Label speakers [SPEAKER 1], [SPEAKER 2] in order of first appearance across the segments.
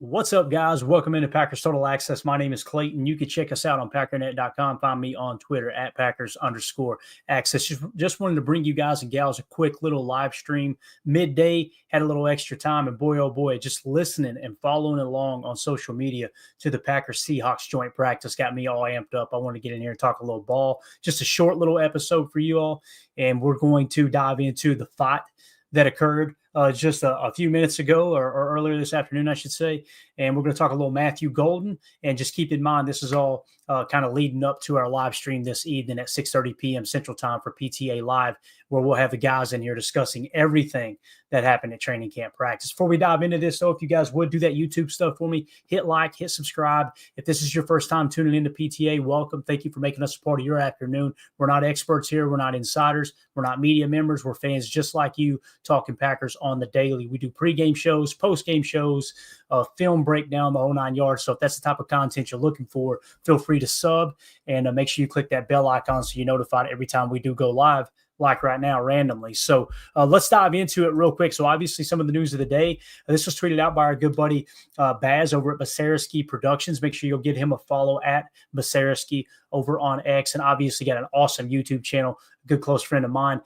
[SPEAKER 1] What's up, guys? Welcome into Packers Total Access. My name is Clayton. You can check us out on Packernet.com. Find me on Twitter at Packers_access. Just wanted to bring you guys and gals a quick little live stream midday. Had a little extra time, and boy, oh boy, just listening and following along on social media to the Packers Seahawks joint practice got me all amped up. I want to get in here and talk a little ball. Just a short little episode for you all, and we're going to dive into the fight that occurred just a few minutes ago or earlier this afternoon, I should say. And we're going to talk a little Matthew Golden. And just keep in mind, this is all kind of leading up to our live stream this evening at 6:30 p.m. Central Time for PTA Live, where we'll have the guys in here discussing everything that happened at training camp practice. Before we dive into this, though, if you guys would do that YouTube stuff for me, hit like, hit subscribe. If this is your first time tuning into PTA, welcome. Thank you for making us a part of your afternoon. We're not experts here. We're not insiders. We're not media members. We're fans just like you talking Packers on the daily. We do pregame shows, postgame shows, film breakdown, the whole 9 yards. So if that's the type of content you're looking for, feel free to sub and make sure you click that bell icon so you're notified every time we do go live, like right now, randomly. So let's dive into it real quick. So obviously some of the news of the day, this was tweeted out by our good buddy Baz over at Basariski Productions. Make sure you'll give him a follow at Basariski over on X, and obviously got an awesome YouTube channel, a good close friend of mine.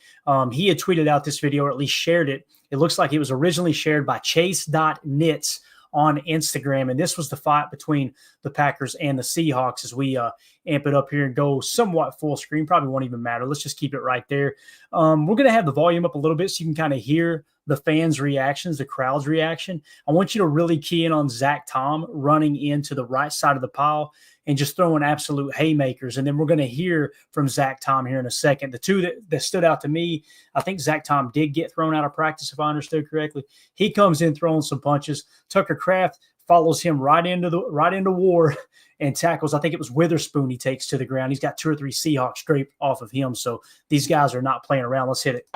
[SPEAKER 1] He had tweeted out this video, or at least shared it. It looks like it was originally shared by Chase.Knits on Instagram. And this was the fight between the Packers and the Seahawks as we amp it up here and go somewhat full screen. Probably won't even matter. Let's just keep it right there. We're going to have the volume up a little bit so you can kind of hear the fans' reactions, the crowd's reaction. I want you to really key in on Zach Tom running into the right side of the pile and just throwing absolute haymakers. And then we're going to hear from Zach Tom here in a second. The two that stood out to me, I think Zach Tom did get thrown out of practice, if I understood correctly. He comes in throwing some punches. Tucker Kraft follows him right into war and tackles. I think it was Witherspoon he takes to the ground. He's got 2 or 3 Seahawks scraped off of him. So these guys are not playing around. Let's hit it.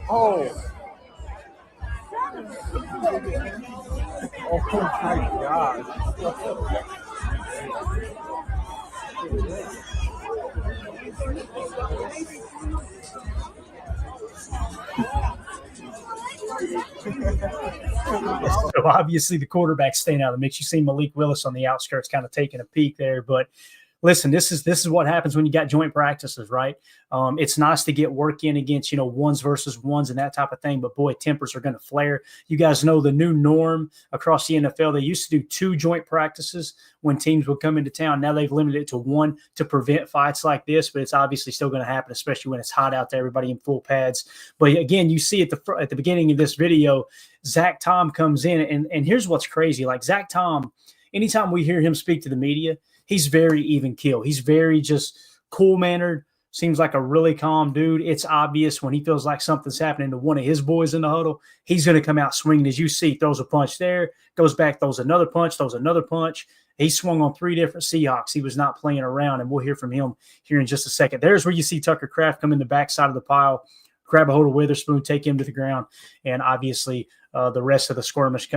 [SPEAKER 2] Oh my God.
[SPEAKER 1] So obviously the quarterback's staying out of the mix. You see Malik Willis on the outskirts kind of taking a peek there, but listen, this is what happens when you got joint practices, right? It's nice to get work in against, ones versus ones and that type of thing, but boy, tempers are going to flare. You guys know the new norm across the NFL. They used to do 2 joint practices when teams would come into town. Now they've limited it to 1 to prevent fights like this, but it's obviously still going to happen, especially when it's hot out there, everybody in full pads. But again, you see at the beginning of this video, Zach Tom comes in, and here's what's crazy. Like Zach Tom, anytime we hear him speak to the media, he's very even keel. He's very just cool-mannered, seems like a really calm dude. It's obvious when he feels like something's happening to one of his boys in the huddle, he's going to come out swinging. As you see, throws a punch there, goes back, throws another punch, throws another punch. He swung on 3 different Seahawks. He was not playing around, and we'll hear from him here in just a second. There's where you see Tucker Kraft come in the backside of the pile, grab a hold of Witherspoon, take him to the ground, and obviously the rest of the skirmish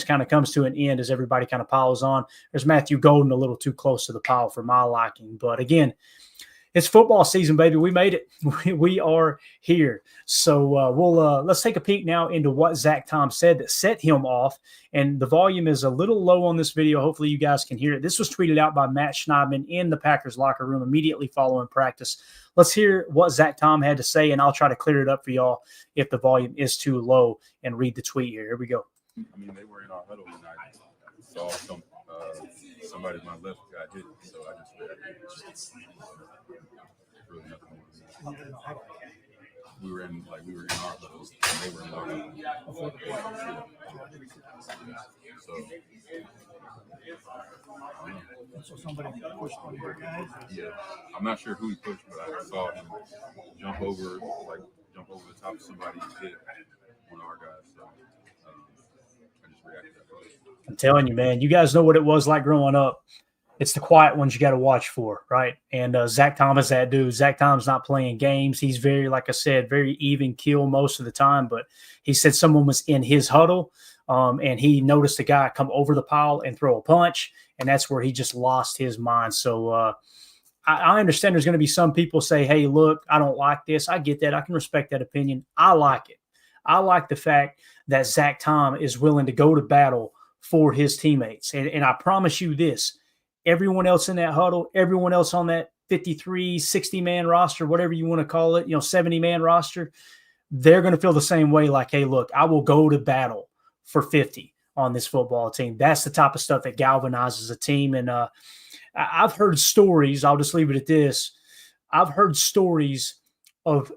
[SPEAKER 1] kind of comes to an end as everybody kind of piles on. There's Matthew Golden a little too close to the pile for my liking. But again, it's football season, baby. We made it. We are here. So let's take a peek now into what Zach Tom said that set him off. And the volume is a little low on this video. Hopefully you guys can hear it. This was tweeted out by Matt Schneidman in the Packers locker room immediately following practice. Let's hear what Zach Tom had to say, and I'll try to clear it up for y'all if the volume is too low and read the tweet here. Here we go.
[SPEAKER 3] I mean, they were in our huddle, and I saw somebody to my left got hit, so I just read it. Really nothing more. We were in our huddle, and they were in our huddle.
[SPEAKER 2] So somebody pushed one of your guys?
[SPEAKER 3] Yeah. I'm not sure who he pushed, but I saw him jump over the top of somebody and hit one of our guys. So I just reacted that way.
[SPEAKER 1] I'm telling you, man, you guys know what it was like growing up. It's the quiet ones you got to watch for, right? And Zach Tom is that dude. Zach Tom's not playing games. He's very, like I said, very even keel most of the time. But he said someone was in his huddle and he noticed a guy come over the pile and throw a punch, and that's where he just lost his mind. So I understand there's going to be some people say, hey, look, I don't like this. I get that. I can respect that opinion. I like it. I like the fact that Zach Tom is willing to go to battle for his teammates. And I promise you this, everyone else in that huddle, everyone else on that 53, 60-man roster, whatever you want to call it, 70-man roster, they're going to feel the same way, like, hey, look, I will go to battle for 50 on this football team. That's the type of stuff that galvanizes a team. And I've heard stories, I'll just leave it at this. I've heard stories of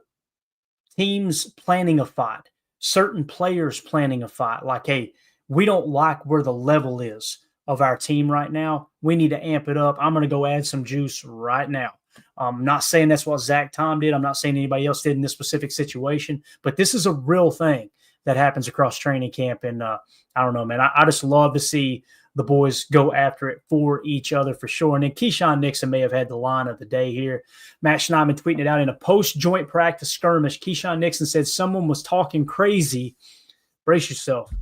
[SPEAKER 1] teams planning a fight, certain players planning a fight, like, hey, we don't like where the level is of our team right now. We need to amp it up. I'm going to go add some juice right now. I'm not saying that's what Zach Tom did. I'm not saying anybody else did in this specific situation, but this is a real thing that happens across training camp. And I don't know, man, I just love to see the boys go after it for each other for sure. And then Keyshawn Nixon may have had the line of the day here. Matt Schneidman tweeting it out in a post-joint practice skirmish. Keyshawn Nixon said someone was talking crazy. Brace yourself.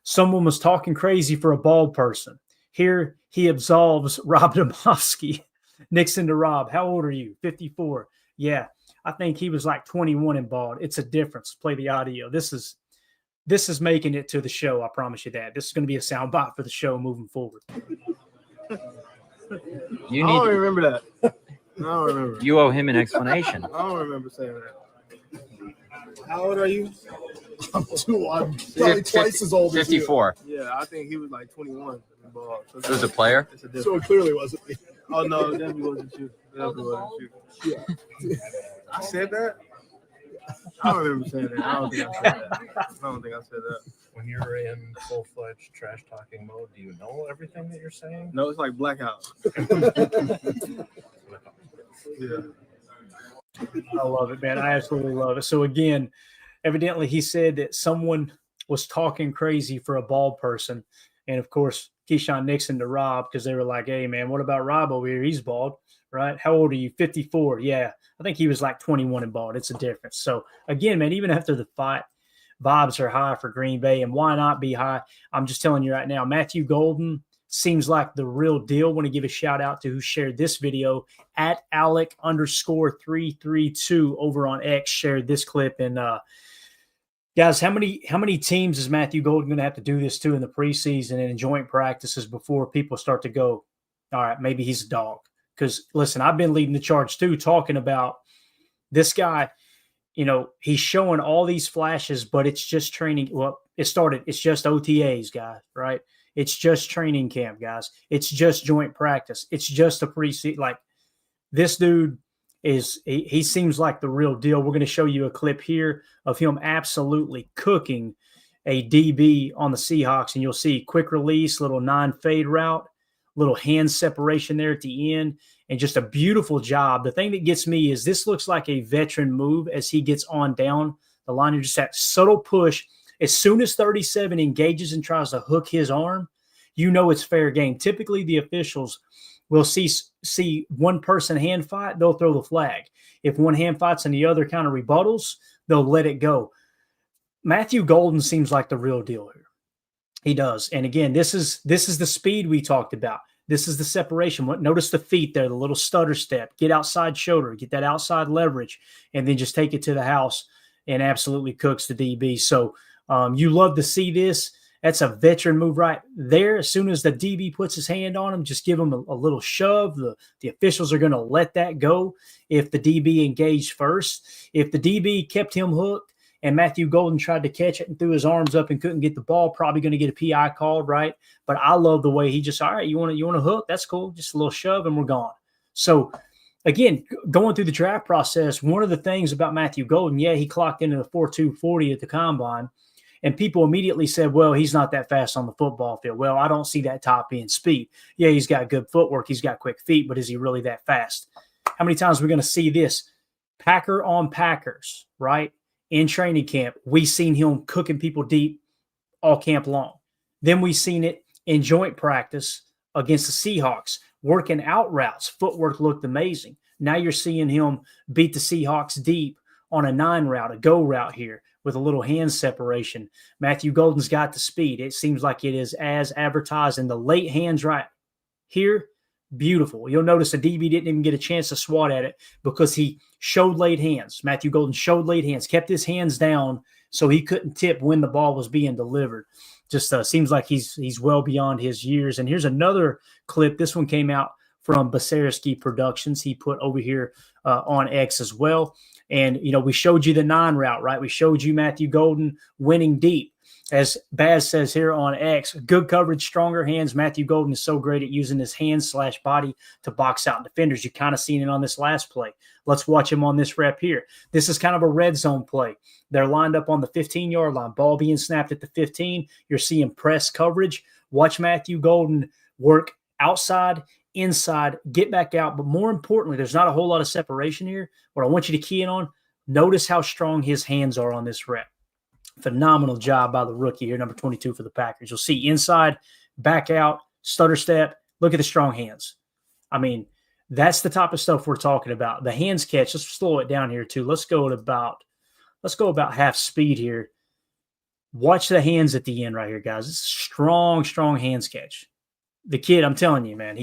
[SPEAKER 1] Someone was talking crazy for a bald person. Here he absolves Rob Domofsky. Nixon to Rob. How old are you? 54. Yeah, I think he was like 21 and bald. It's a difference. Play the audio. This is making it to the show. I promise you that. This is going to be a soundbite for the show moving forward.
[SPEAKER 4] I don't remember that. I don't remember.
[SPEAKER 5] You owe him an explanation.
[SPEAKER 4] I don't remember saying that. How old are you?
[SPEAKER 2] I'm probably twice as old as you.
[SPEAKER 5] 54.
[SPEAKER 4] Yeah, I think he was like 21.
[SPEAKER 5] It was a player?
[SPEAKER 2] So it clearly wasn't me.
[SPEAKER 4] Oh, no, it definitely wasn't you. Yeah. I said that? I don't remember saying that. I don't think I said that.
[SPEAKER 6] When you're in full-fledged trash talking mode, do you know everything that you're saying?
[SPEAKER 4] No, it's like blackout. Yeah.
[SPEAKER 1] I love it, man. I absolutely love it. So again, evidently he said that someone was talking crazy for a bald person. And of course, Keyshawn Nixon to Rob, because they were like, hey, man, what about Rob over here? He's bald, right? How old are you? 54. Yeah. I think he was like 21 and bald. It's a difference. So again, man, even after the fight, vibes are high for Green Bay. And why not be high? I'm just telling you right now, Matthew Golden seems like the real deal. Want to give a shout out to who shared this video at Alec_332 over on X, shared this clip. And guys, how many teams is Matthew Golden going to have to do this to in the preseason and in joint practices before people start to go, all right, maybe he's a dog? Because listen, I've been leading the charge too, talking about this guy. He's showing all these flashes, but it's just training. Well, it's just OTAs, guys, right? It's just training camp, guys. It's just joint practice. It's just a preseason. Like, this dude he seems like the real deal. We're going to show you a clip here of him absolutely cooking a DB on the Seahawks, and you'll see quick release, little non-fade route, little hand separation there at the end, and just a beautiful job. The thing that gets me is this looks like a veteran move as he gets on down the line. Just that subtle push. As soon as 37 engages and tries to hook his arm, it's fair game. Typically, the officials will see one person hand fight, they'll throw the flag. If one hand fights and the other kind of rebuttals, they'll let it go. Matthew Golden seems like the real deal here. He does. And again, this is the speed we talked about. This is the separation. Notice the feet there, the little stutter step. Get outside shoulder, get that outside leverage, and then just take it to the house and absolutely cooks the DB. So you love to see this. That's a veteran move right there. As soon as the DB puts his hand on him, just give him a little shove. The officials are going to let that go if the DB engaged first. If the DB kept him hooked and Matthew Golden tried to catch it and threw his arms up and couldn't get the ball, probably going to get a PI called, right? But I love the way he just, all right, you want to hook? That's cool. Just a little shove and we're gone. So, again, going through the draft process, one of the things about Matthew Golden, he clocked into the 4.240 at the combine. And people immediately said, well, he's not that fast on the football field. Well, I don't see that top end speed. Yeah, he's got good footwork. He's got quick feet, but is he really that fast? How many times are we going to see this? Packer on Packers, right? In training camp, we seen him cooking people deep all camp long. Then we seen it in joint practice against the Seahawks, working out routes. Footwork looked amazing. Now you're seeing him beat the Seahawks deep on a 9 route, a go route here. with a little hand separation. Matthew Golden's got the speed. It seems like it is as advertised. And the late hands right here, beautiful. You'll notice the DB didn't even get a chance to swat at it because he showed late hands. Matthew Golden showed late hands, kept his hands down so he couldn't tip when the ball was being delivered. Just seems like he's well beyond his years. And here's another clip. This one came out from Basarski Productions. He put over here on X as well. And, we showed you the 9 route, right? We showed you Matthew Golden winning deep. As Baz says here on X, good coverage, stronger hands. Matthew Golden is so great at using his hands/body to box out defenders. You kind of seen it on this last play. Let's watch him on this rep here. This is kind of a red zone play. They're lined up on the 15-yard line. Ball being snapped at the 15. You're seeing press coverage. Watch Matthew Golden work outside, inside, get back out. But more importantly, there's not a whole lot of separation here. What I want you to key in on, notice how strong his hands are on this rep. Phenomenal job by the rookie here, number 22 for the Packers. You'll see inside, back out, stutter step. Look at the strong hands. I mean, that's the type of stuff we're talking about. The hands catch, let's slow it down here too. Let's go about half speed here. Watch the hands at the end right here, guys. It's strong hands catch. The kid, I'm telling you, man,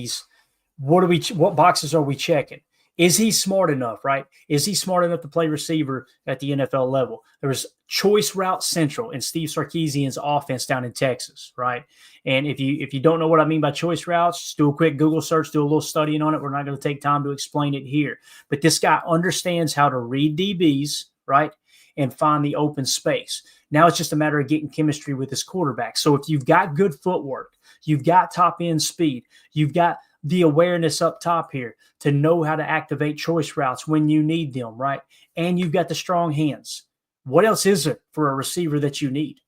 [SPEAKER 1] what boxes are we checking? Is he smart enough, right? Is he smart enough to play receiver at the NFL level? There was choice route central in Steve Sarkisian's offense down in Texas, right? And if you don't know what I mean by choice routes, just do a quick Google search, do a little studying on it. We're not going to take time to explain it here. But this guy understands how to read DBs, right, and find the open space. Now it's just a matter of getting chemistry with his quarterback. So if you've got good footwork, you've got top-end speed, you've got the awareness up top here to know how to activate choice routes when you need them, right? And you've got the strong hands. What else is there for a receiver that you need?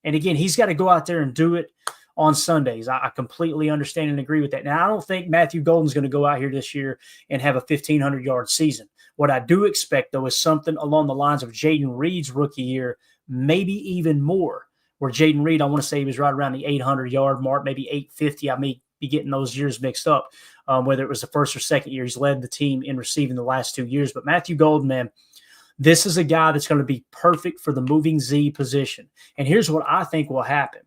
[SPEAKER 1] And again, he's got to go out there and do it on Sundays. I completely understand and agree with that. Now, I don't think Matthew Golden's going to go out here this year and have a 1,500-yard season. What I do expect, though, is something along the lines of Jaden Reed's rookie year, maybe even more, where Jaden Reed, I want to say he was right around the 800-yard mark, maybe 850. I may be getting those years mixed up, whether it was the first or second year. He's led the team in receiving the last 2 years. But Matthew Golden, man, this is a guy that's going to be perfect for the moving Z position. And here's what I think will happen.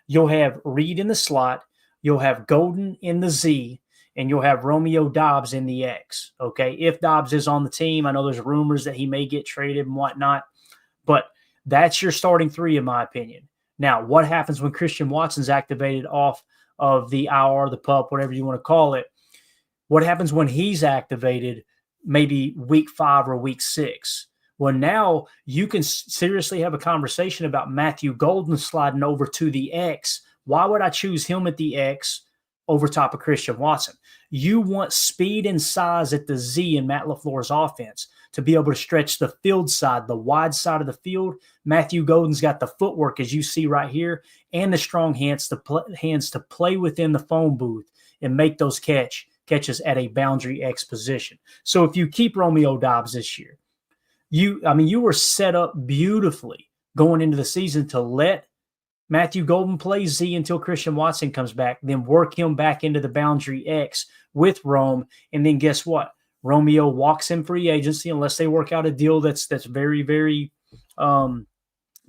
[SPEAKER 1] You'll have Reed in the slot, you'll have Golden in the Z, and you'll have Romeo Doubs in the X, okay? If Doubs is on the team, I know there's rumors that he may get traded and whatnot, but that's your starting 3, in my opinion. Now, what happens when Christian Watson's activated off of the IR, the PUP, whatever you want to call it? What happens when he's activated maybe week 5 or week 6? Well, now you can seriously have a conversation about Matthew Golden sliding over to the X. Why would I choose him at the X over top of Christian Watson? You want speed and size at the Z in Matt LaFleur's offense to be able to stretch the field side, the wide side of the field. Matthew Golden's got the footwork, as you see right here, and the strong hands to play within the phone booth and make those catches at a boundary X position. So if you keep Romeo Doubs this year, you were set up beautifully going into the season to let Matthew Golden play Z until Christian Watson comes back, then work him back into the boundary X with Rome, and then guess what? Romeo walks in free agency unless they work out a deal that's very, very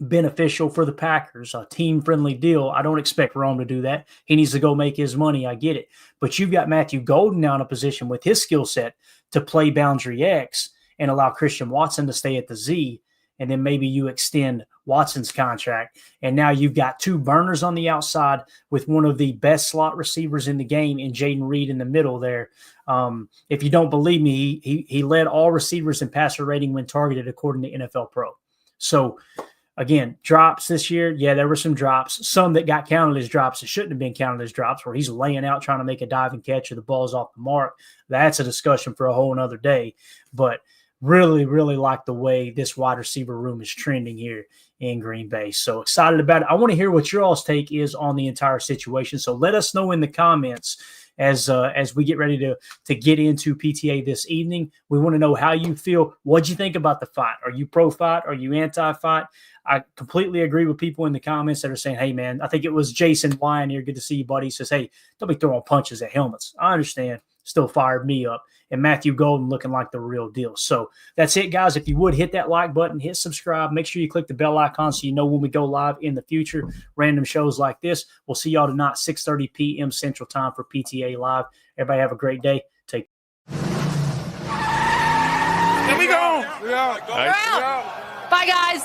[SPEAKER 1] beneficial for the Packers, a team-friendly deal. I don't expect Rome to do that. He needs to go make his money. I get it. But you've got Matthew Golden now in a position with his skill set to play boundary X and allow Christian Watson to stay at the Z, and then maybe you extend Watson's contract. And now you've got 2 burners on the outside with one of the best slot receivers in the game in Jaden Reed in the middle there. If you don't believe me, he led all receivers in passer rating when targeted according to NFL Pro. So, again, drops this year, yeah, there were some drops. Some that got counted as drops that shouldn't have been counted as drops, where he's laying out trying to make a diving catch or the ball's off the mark. That's a discussion for a whole nother day. But really, really like the way this wide receiver room is trending here in Green Bay. So excited about it. I want to hear what your all's take is on the entire situation. So let us know in the comments as we get ready to get into PTA this evening. We want to know how you feel. What'd you think about the fight? Are you pro-fight? Are you anti-fight? I completely agree with people in the comments that are saying, hey, man, I think it was Jason Lyon here. Good to see you, buddy. He says, hey, don't be throwing punches at helmets. I understand. still fired me up. And Matthew Golden looking like the real deal. So that's it, guys. If you would hit that like button, hit subscribe. Make sure you click the bell icon so you know when we go live in the future. Random shows like this. We'll see y'all tonight, 6:30 p.m. Central Time for PTA Live. Everybody have a great day. Take care.
[SPEAKER 4] Here we go.
[SPEAKER 7] Bye, guys.